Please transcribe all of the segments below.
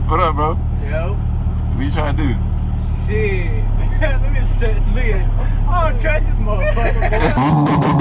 What up, bro? Yo. What you trying to do? Shit. Let me look at it. I don't trust this motherfucker, boy.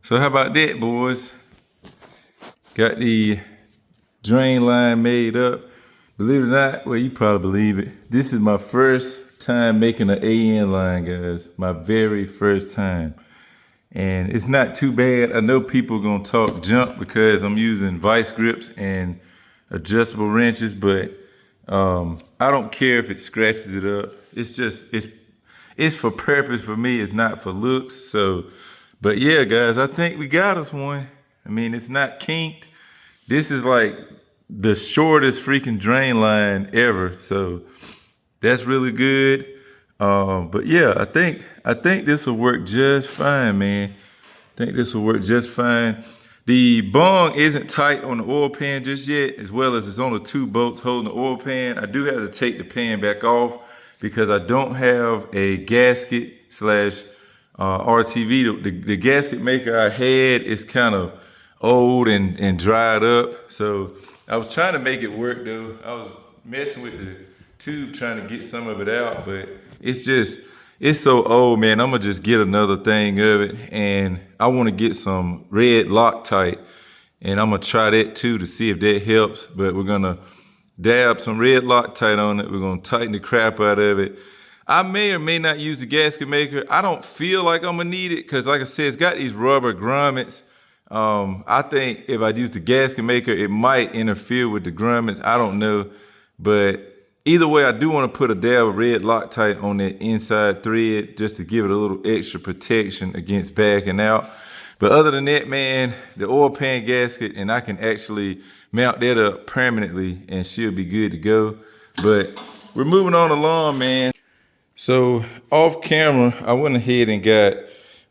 So how about that, boys? Got the drain line made up. Believe it or not, well, you probably believe it. This is my first time making an AN line, guys. My very first time. And it's not too bad. I know people are gonna talk junk because I'm using vice grips and adjustable wrenches, but I don't care if it scratches it up. It's for purpose for me. It's not for looks. So, but yeah, guys, I think we got us one. I mean, it's not kinked. This is like the shortest freaking drain line ever. So that's really good. But yeah, I think this will work just fine, man. I think this will work just fine. The bung isn't tight on the oil pan just yet, as well as it's on the two bolts holding the oil pan. I do have to take the pan back off because I don't have a gasket slash RTV. The gasket maker I had is kind of old and dried up. So I was trying to make it work though. I was messing with the tube trying to get some of it out, but it's so old, man. I'm gonna just get another thing of it, and I want to get some red Loctite, and I'm gonna try that too to see if that helps. But we're gonna dab some red Loctite on it. We're gonna tighten the crap out of it. I may or may not use the gasket maker. I don't feel like I'm gonna need it because, like I said, it's got these rubber grommets. I think if I use the gasket maker, it might interfere with the grommets. I don't know, but either way, I do want to put a dab of red Loctite on that inside thread just to give it a little extra protection against backing out. But other than that, man, the oil pan gasket, and I can actually mount that up permanently and she'll be good to go. But we're moving on along, man. So off camera, I went ahead and got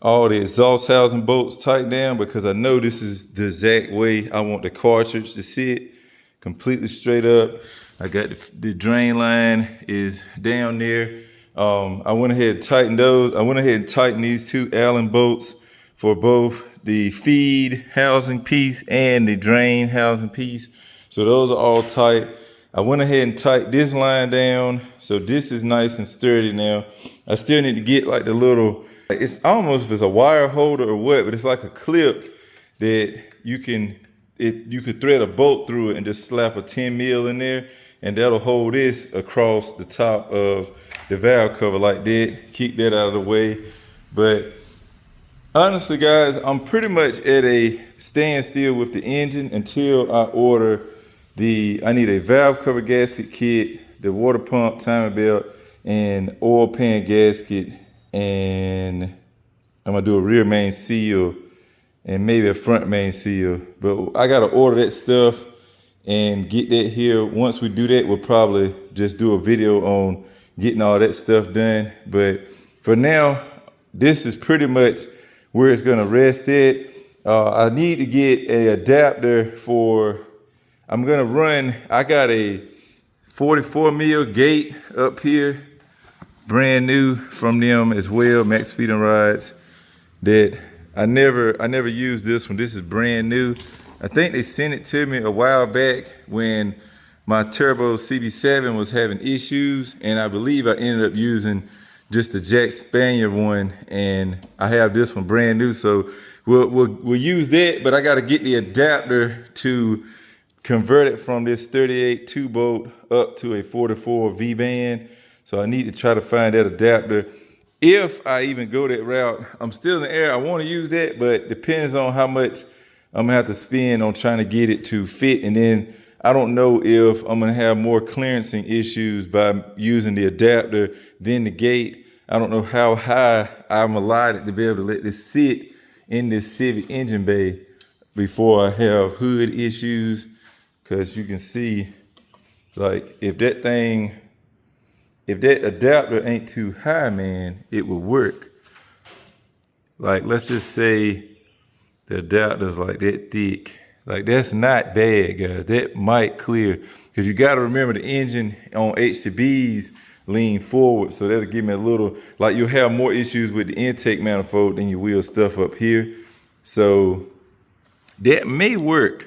all the exhaust housing bolts tightened down because I know this is the exact way I want the cartridge to sit, completely straight up. I got the drain line is down there. I went ahead and tightened those. I went ahead and tightened these two Allen bolts for both the feed housing piece and the drain housing piece. So those are all tight. I went ahead and tightened this line down. So this is nice and sturdy now. I still need to get like the little, it's almost if it's a wire holder or what, but it's like a clip that you could thread a bolt through it and just slap a 10 mil in there, and that'll hold this across the top of the valve cover like that. Keep that out of the way. But honestly, guys, I'm pretty much at a standstill with the engine until I order I need a valve cover gasket kit, the water pump timing belt, and oil pan gasket, and I'm gonna do a rear main seal and maybe a front main seal. But I gotta order that stuff and get that here. Once we do that, we'll probably just do a video on getting all that stuff done. But for now, this is pretty much where it's gonna rest at. I need to get an adapter for, I'm gonna run, I got a 44 mil gate up here, brand new from them as well, Maxpeedingrods, that I never used this one. This is brand new. I think they sent it to me a while back when my turbo CB7 was having issues, and I believe I ended up using just the Jackspania one, and I have this one brand new. So we'll use that, but I got to get the adapter to convert it from this 38 2 bolt up to a 44 V-band. So I need to try to find that adapter. If I even go that route, I'm still in the air. I want to use that, but depends on how much I'm gonna have to spend on trying to get it to fit. And then I don't know if I'm gonna have more clearancing issues by using the adapter than the gate. I don't know how high I'm allotted to be able to let this sit in this CIVIC engine bay before I have hood issues. Cause you can see, like, if that adapter ain't too high, man, it will work. Like, let's just say the adapter's like that thick. Like, that's not bad, guys. That might clear. Because you got to remember the engine on H2Bs lean forward. So that'll give me a little, like, you'll have more issues with the intake manifold than you will stuff up here. So that may work.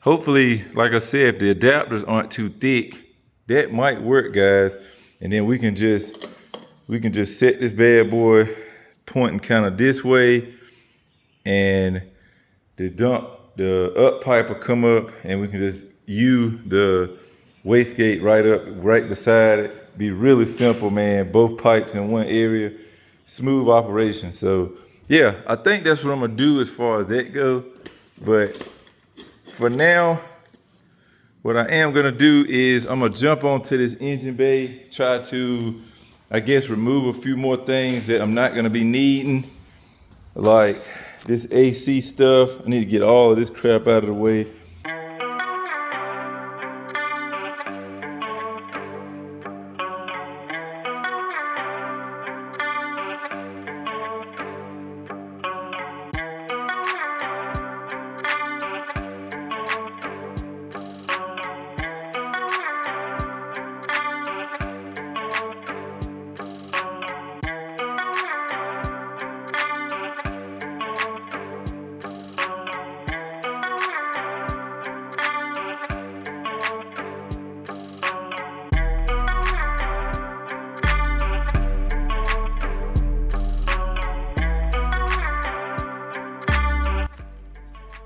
Hopefully, like I said, if the adapters aren't too thick, that might work, guys. And then we can just set this bad boy pointing kind of this way, and the up pipe will come up, and we can just use the wastegate right beside it. Be really simple, man. Both pipes in one area, smooth operation. So yeah, I think that's what I'm gonna do as far as that go. But for now, what I am gonna do is I'm gonna jump onto this engine bay, try to, I guess, remove a few more things that I'm not gonna be needing, like this AC stuff. I need to get all of this crap out of the way.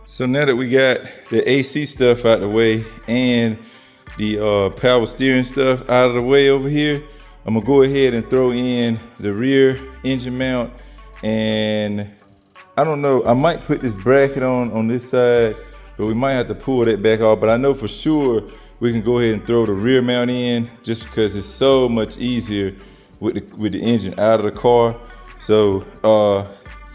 So now that we got the AC stuff out the way and the power steering stuff out of the way over here, I'm gonna go ahead and throw in the rear engine mount. And I don't know, I might put this bracket on this side, but we might have to pull that back off. But I know for sure we can go ahead and throw the rear mount in, just because it's so much easier with the engine out of the car. So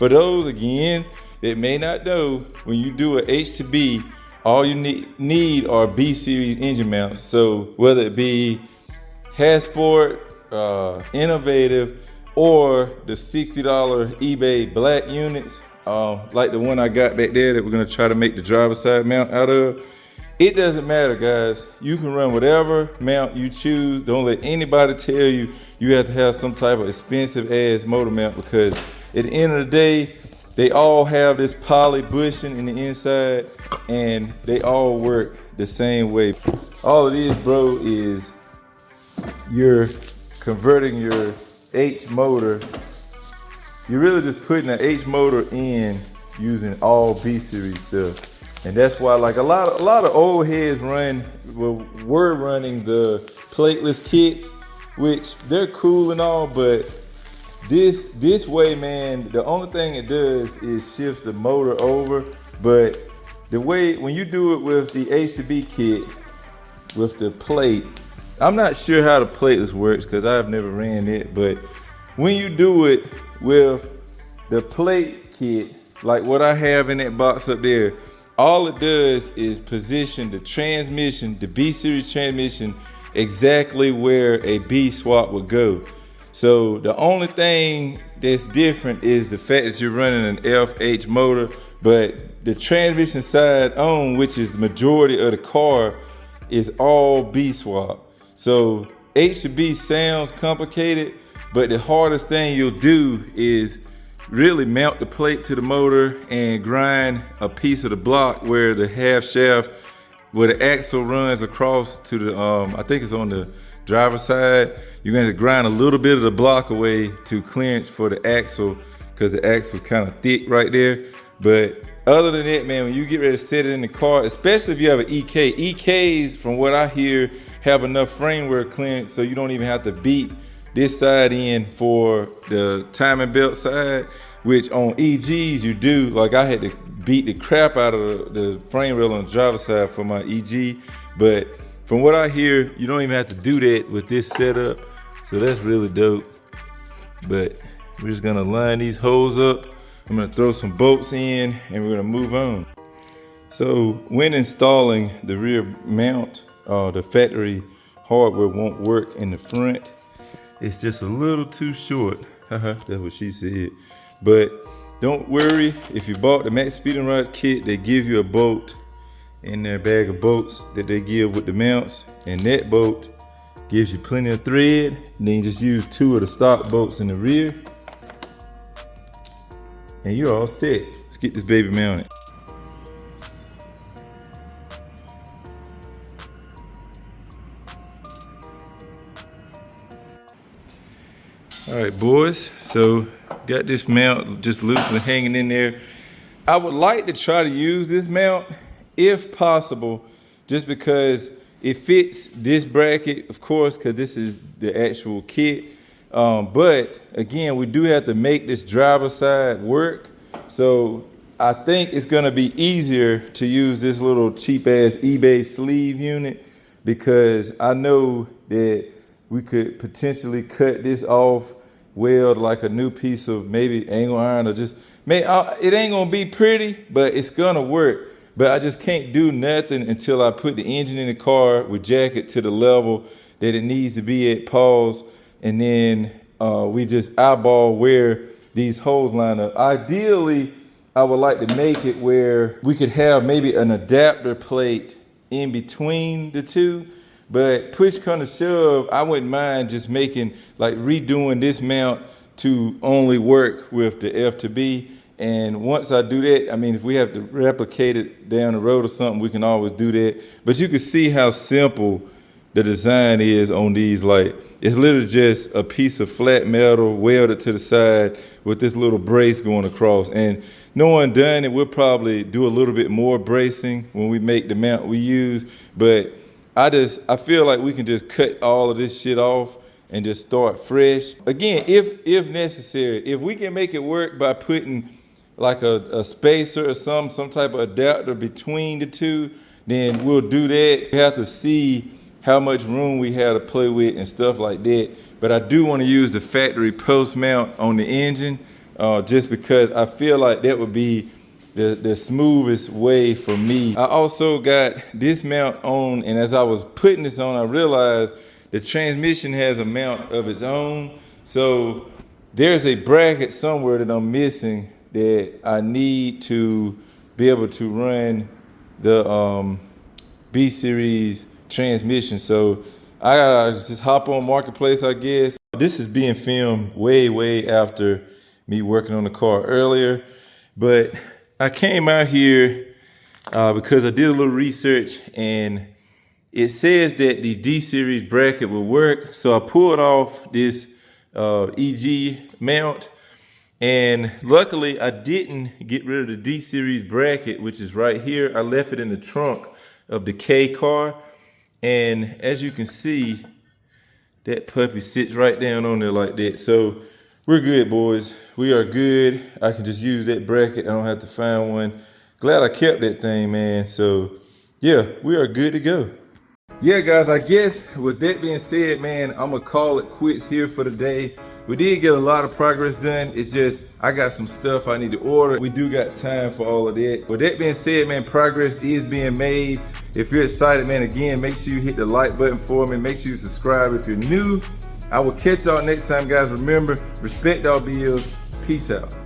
For those, again, that may not know, when you do a H2B, all you need are B series engine mounts. So whether it be Hasport, Innovative, or the $60 eBay black units, like the one I got back there that we're gonna try to make the driver's side mount out of. It doesn't matter, guys. You can run whatever mount you choose. Don't let anybody tell you you have to have some type of expensive ass motor mount, because at the end of the day, they all have this poly bushing in the inside and they all work the same way. All it is, bro, is you're converting your H motor. You're really just putting an H motor in using all B series stuff. And that's why, like, a lot of old heads were running the plateless kits, which they're cool and all, but this way, man, the only thing it does is shifts the motor over. But the way, when you do it with the H2B kit, with the plate, I'm not sure how the plateless works because I've never ran it, but when you do it with the plate kit, like what I have in that box up there, all it does is position the transmission, the B series transmission, exactly where a B swap would go. So the only thing that's different is the fact that you're running an FH motor, but the transmission side on, which is the majority of the car, is all B swap. So H to B sounds complicated, but the hardest thing you'll do is really mount the plate to the motor and grind a piece of the block where the half shaft, where the axle runs across to the, I think it's on the driver's side. You're going to grind a little bit of the block away to clearance for the axle, because the axle is kind of thick right there. But other than that, man, when you get ready to set it in the car, especially if you have an EK, EKs, from what I hear, have enough framework clearance so you don't even have to beat this side in for the timing belt side, which on EGs you do. Like, I had to beat the crap out of the frame rail on the driver's side for my EG, but from what I hear, you don't even have to do that with this setup. So that's really dope. But we're just gonna line these holes up. I'm gonna throw some bolts in and we're gonna move on. So when installing the rear mount, the factory hardware won't work in the front. It's just a little too short. That's what she said. But don't worry, if you bought the Maxpeedingrods kit, they give you a bolt in their bag of bolts that they give with the mounts, and that bolt gives you plenty of thread. And then you just use 2 of the stock bolts in the rear, and you're all set. Let's get this baby mounted. All right, boys, so got this mount just loosely hanging in there. I would like to try to use this mount if possible, just because it fits this bracket, of course, because this is the actual kit. But again, we do have to make this driver side work. So I think it's gonna be easier to use this little cheap ass eBay sleeve unit, because I know that we could potentially cut this off, weld like a new piece of maybe angle iron, or just, it ain't gonna be pretty, but it's gonna work. But I just can't do nothing until I put the engine in the car, with jack it to the level that it needs to be at, pause, and then we just eyeball where these holes line up. Ideally, I would like to make it where we could have maybe an adapter plate in between the two. But push come to shove, I wouldn't mind just making, like, redoing this mount to only work with the F2B. And once I do that, I mean, if we have to replicate it down the road or something, we can always do that. But you can see how simple the design is on these. Like, it's literally just a piece of flat metal welded to the side with this little brace going across. And no one done it, we'll probably do a little bit more bracing when we make the mount we use. But I feel like we can just cut all of this shit off and just start fresh. Again, if necessary, if we can make it work by putting like a spacer or some type of adapter between the two, then we'll do that. We have to see how much room we have to play with and stuff like that. But I do want to use the factory post mount on the engine, just because I feel like that would be the smoothest way for me. I also got this mount on, and as I was putting this on, I realized the transmission has a mount of its own. So there's a bracket somewhere that I'm missing that I need to be able to run the B series transmission. So I gotta just hop on Marketplace, I guess. This is being filmed way after me working on the car earlier, but I came out here because I did a little research and it says that the D series bracket will work. So I pulled off this EG mount, and luckily I didn't get rid of the D series bracket, which is right here. I left it in the trunk of the K car, and as you can see, that puppy sits right down on there like that. So we're good, boys. We are good. I can just use that bracket. I don't have to find one. Glad I kept that thing, man. So yeah, we are good to go. Yeah, guys, I guess with that being said, man, I'm gonna call it quits here for the day. We did get a lot of progress done. It's just, I got some stuff I need to order. We do got time for all of that. With that being said, man, progress is being made. If you're excited, man, again, make sure you hit the like button for me. Make sure you subscribe if you're new. I will catch y'all next time, guys. Remember, respect all bills. Peace out.